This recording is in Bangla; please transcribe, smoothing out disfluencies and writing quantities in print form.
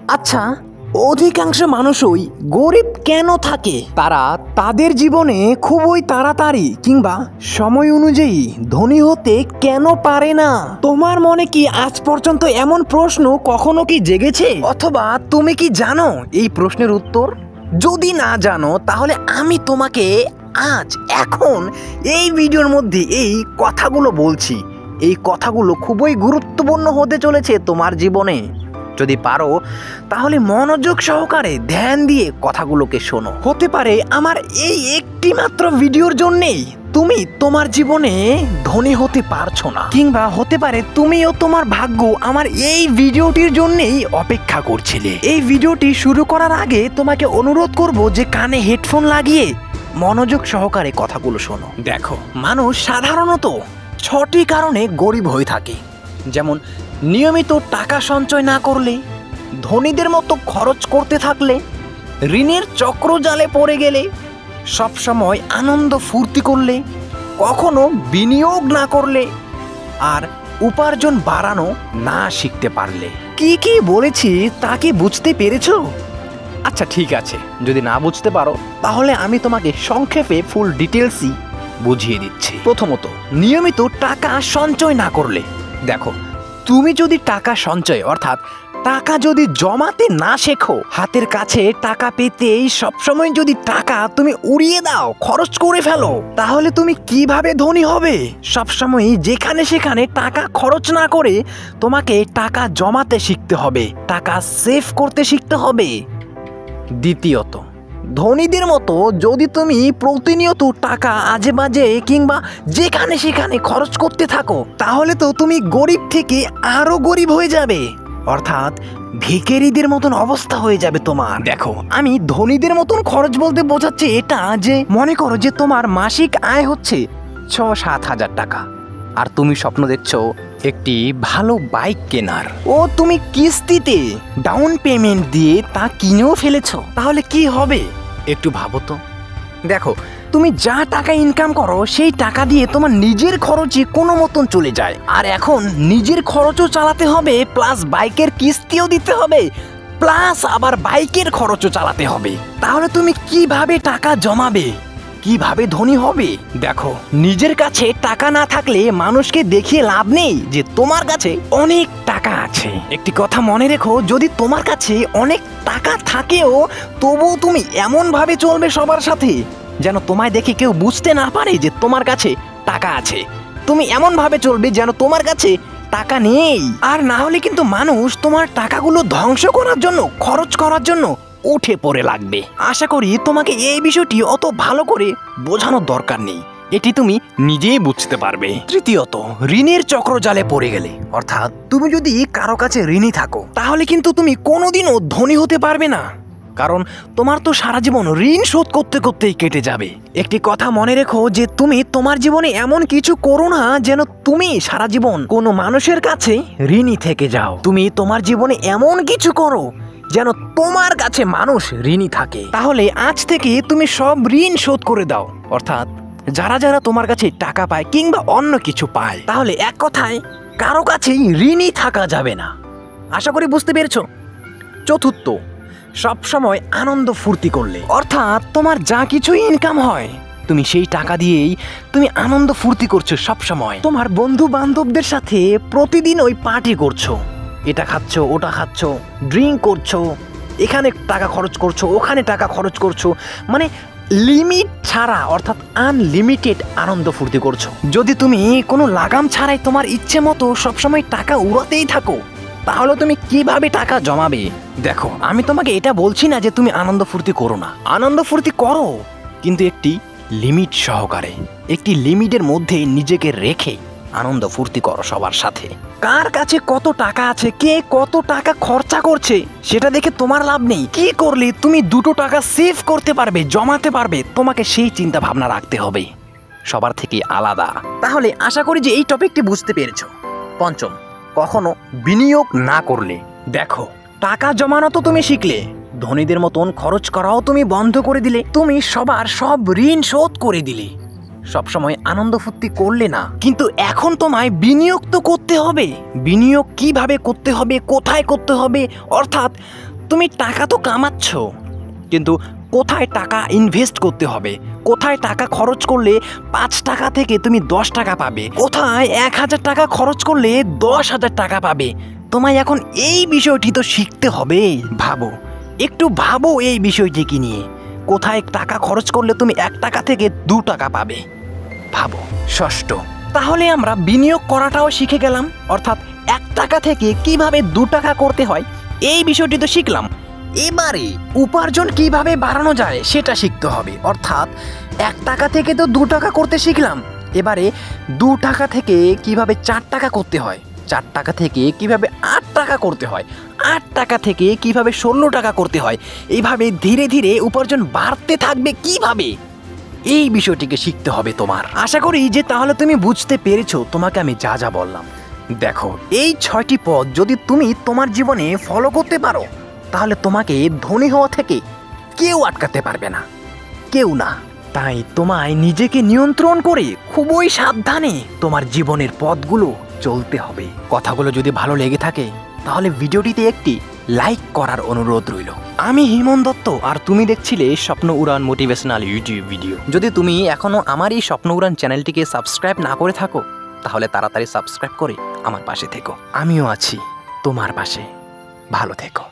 আচ্ছা, অধিকাংশ মানুষই গরিব কেন থাকে? তারা তাদের জীবনে খুবই তাড়াতাড়ি কিংবা সময় অনুযায়ী ধনী হতে কেন পারে না? তোমার মনে কি আজ পর্যন্ত এমন প্রশ্ন কখনো কি জেগেছে? অথবা তুমি কি জানো এই প্রশ্নের উত্তর? যদি না জানো তাহলে আমি তোমাকে আজ এখন এই ভিডিওর মধ্যে এই কথাগুলো বলছি। এই কথাগুলো খুবই গুরুত্বপূর্ণ হতে চলেছে তোমার জীবনে। যদি পারো তাহলে মনোযোগ সহকারে ধ্যান দিয়ে কথাগুলোকে শোনো। হতে পারে আমার এই একটি মাত্র ভিডিওর জন্যেই তুমি তোমার জীবনে ধনী হতে পারছো না, কিংবা হতে পারে তুমিও তোমার ভাগ্য আমার এই ভিডিওটির জন্যেই অপেক্ষা করছিলে। এই ভিডিওটি শুরু করার আগে তোমাকে অনুরোধ করব যে কানে হেডফোন লাগিয়ে মনোযোগ সহকারে কথাগুলো শোনো। দেখো, মানুষ সাধারণত 6টি কারণে গরিব হয়ে থাকে। যেমন নিয়মিত টাকা সঞ্চয় না করলে, ধনীদের মতো খরচ করতে থাকলে, ঋণের চক্রজালে পড়ে গেলে, সবসময় আনন্দ ফুর্তি করলে, কখনো বিনিয়োগ না করলে, আর উপার্জন বাড়ানো না শিখতে পারলে। কি কি বলেছি তা কি বুঝতে পেরেছো? আচ্ছা ঠিক আছে, যদি না বুঝতে পারো তাহলে আমি তোমাকে সংক্ষেপে ফুল ডিটেলসই বুঝিয়ে দিচ্ছি। প্রথমত, নিয়মিত টাকা সঞ্চয় না করলে। দেখো, তুমি যদি টাকা সঞ্চয় অর্থাৎ টাকা যদি জমাতে না শেখো, হাতের কাছে টাকা পেতেই সবসময় যদি টাকা তুমি উড়িয়ে দাও, খরচ করে ফেলো, তাহলে তুমি কিভাবে ধনী হবে? সবসময় যেখানে সেখানে টাকা খরচ না করে তোমাকে টাকা জমাতে শিখতে হবে, টাকা সেভ করতে শিখতে হবে। দ্বিতীয়ত, ধনীদের মতো যদি তুমি প্রতিনিয়ত টাকা আজে বাজে কিংবা যেখানে সেখানে খরচ করতে থাকো, তাহলে তো তুমি গরিব থেকে আরো গরিব হয়ে যাবে, অর্থাৎ ভিখারিদের মতন অবস্থা হয়ে যাবে তোমার। দেখো, আমি ধনীদের মতন খরচ বলতে বোঝাচ্ছি এটা যে মনে করো যে তোমার মাসিক আয় হচ্ছে 6-7 হাজার টাকা, আর তুমি স্বপ্ন দেখছো একটি ভালো বাইক কেনার, ও তুমি কিস্তিতে ডাউন পেমেন্ট দিয়ে তা কিনেও ফেলেছো, তাহলে কি হবে একটু ভাবো তো। দেখো, তুমি যা টাকা ইনকাম করো সেই টাকা দিয়ে তোমার নিজের খরচই কোনো মতন চলে যায়, আর এখন নিজের খরচও চালাতে হবে, প্লাস বাইকের কিস্তিও দিতে হবে, প্লাস আবার বাইকের খরচও চালাতে হবে। তাহলে তুমি কিভাবে টাকা জমাবে, কিভাবে ধনী হবে? দেখো, নিজের কাছে টাকা না থাকলে মানুষকে দেখিয়ে লাভ নেই যে তোমার কাছে অনেক টাকা আছে। একটি কথা মনে রেখো, যদি তোমার কাছে অনেক টাকা থাকেও তবুও তুমি এমন ভাবে চলবে সবার সাথে যেন তোমায় দেখে কেউ বুঝতে না পারে যে তোমার কাছে টাকা আছে। তুমি এমন ভাবে চলবে যেন তোমার কাছে টাকা নেই। আর না হলে কিন্তু মানুষ তোমার টাকাগুলো ধ্বংস করার জন্য, খরচ করার জন্য উঠে পড়ে লাগবে। আশা করি তোমাকে এই বিষয়টি অত ভালো করে বোঝানোর দরকার নেই, এটি তুমি নিজেই বুঝতে পারবে। তৃতীয়ত, ঋণের চক্রজালে পড়ে গেলে, অর্থাৎ তুমি যদি কারো কাছে ঋণী থাকো তাহলে কিন্তু তুমি কোনোদিনও ধনী হতে পারবে না, কারণ তোমার তো সারা জীবন ঋণ শোধ করতে করতেই কেটে যাবে। একটি কথা মনে রেখো যে তুমি তোমার জীবনে এমন কিছু করো না যেন তুমি সারা জীবন কোনো মানুষের কাছে ঋণী থেকে যাও। তুমি তোমার জীবনে এমন কিছু করো যেন তোমার কাছে মানুষ ঋণী থাকে। তাহলে আজ থেকে তুমি সব ঋণ শোধ করে দাও, অর্থাৎ যারা যারা তোমার কাছে টাকা পায় কিংবা অন্য কিছু পায়, তাহলে এক কথায় কারো কাছেই ঋণী থাকা যাবে না। আশা করি বুঝতে পেরেছো। চতুর্থ, সবসময় আনন্দ ফুর্তি করলে, অর্থাৎ তোমার যা কিছু ইনকাম হয় তুমি সেই টাকা দিয়েই তুমি আনন্দ ফুর্তি করছো সবসময়। তোমার বন্ধু বান্ধবদের সাথে প্রতিদিন ওই পার্টি করছো, এটা খাচ্ছ, ওটা খাচ্ছ, ড্রিঙ্ক করছো, এখানে টাকা খরচ করছো, ওখানে টাকা খরচ করছো, মানে লিমিট ছাড়া অর্থাৎ আনলিমিটেড আনন্দ ফুর্তি করছো। যদি তুমি কোনো লাগাম ছাড়াই তোমার ইচ্ছে মতো সবসময় টাকা উড়াতেই থাকো, তাহলে তুমি কিভাবে টাকা জমাবে? দেখো, আমি তোমাকে এটা বলছি না যে তুমি আনন্দ ফুর্তি করো না, আনন্দ ফুর্তি করো, কিন্তু একটি লিমিট সহকারে, একটি লিমিটের মধ্যে নিজেকে রেখে আনন্দ ফুর্তি করো সবার সাথে। কার কাছে কত টাকা আছে, কে কত টাকা খরচা করছে সেটা দেখে তোমার লাভ নেই। কি করলে তুমি 2 টাকা সেভ করতে পারবে, জমাতে পারবে, তোমাকে সেই চিন্তা ভাবনা রাখতে হবে, সবার থেকে আলাদা। তাহলে আশা করি যে এই টপিকটি বুঝতে পেরেছো। পঞ্চম, কখনো বিনিয়োগ না করলে। দেখো, টাকা জমানো তো তুমি শিখলে, ধনীদের মতন খরচ করাও তুমি বন্ধ করে দিলে, তুমি সবার সব ঋণ শোধ করে দিলে, সবসময় আনন্দ ফুর্তি করলে না, কিন্তু এখন তোমায় বিনিয়োগ তো করতে হবে। বিনিয়োগ কিভাবে করতে হবে, কোথায় করতে হবে, অর্থাৎ তুমি টাকা তো কামাচ্ছ, কিন্তু কোথায় টাকা ইনভেস্ট করতে হবে, কোথায় টাকা খরচ করলে 5 টাকা থেকে তুমি 10 টাকা পাবে, কোথায় 1000 টাকা খরচ করলে 10,000 টাকা পাবে, তোমায় এখন এই বিষয়টি তো শিখতে হবে। ভাবো, একটু ভাবো এই বিষয়টিকে নিয়ে। কোথায় টাকা খরচ করলে তুমি 1 টাকা থেকে 2 টাকা পাবে, ভাবো। ষষ্ঠ, তাহলে আমরা বিনিয়োগ করাটাও শিখে গেলাম, অর্থাৎ 1 টাকা থেকে কিভাবে 2 টাকা করতে হয় এই বিষয়টি তো শিখলাম। এবারে উপার্জন কিভাবে বাড়ানো যায় সেটা শিখতে হবে, অর্থাৎ 1 টাকা থেকে তো 2 টাকা করতে শিখলাম, এবারে 2 টাকা থেকে কিভাবে 4 টাকা করতে হয়, 4 টাকা থেকে কিভাবে 8 টাকা করতে হয়, 8 টাকা থেকে কিভাবে 16 টাকা করতে হয়, এইভাবে ধীরে ধীরে উপার্জন বাড়তে থাকবে কিভাবে, এই বিষয়টিকে শিখতে হবে তোমার। আশা করি যে তাহলে তুমি বুঝতে পেরেছো তোমাকে আমি যা যা বললাম। দেখো, এই 6টি পথ যদি তুমি তোমার জীবনে ফলো করতে পারো তাহলে তোমাকে ধনী হওয়া থেকে কেউ আটকাতে পারবে না, কেউ না। তাই তোমায় নিজেকে নিয়ন্ত্রণ করে খুবই সাবধানে তোমার জীবনের পথগুলো চলতে হবে। কথাগুলো যদি ভালো লেগে থাকে তাহলে ভিডিওটিতে একটি লাইক করার অনুরোধ রইল। আমি হিমন দত্ত, আর তুমি দেখছিলে স্বপ্ন উড়ান মোটিভেশনাল ইউটিউব ভিডিও। যদি তুমি এখনো আমার এই স্বপ্ন উড়ান চ্যানেলটিকে সাবস্ক্রাইব না করে থাকো তাহলে তাড়াতাড়ি সাবস্ক্রাইব করে আমার পাশে থেকো। আমিও আছি তোমার পাশে, ভালো থেকো।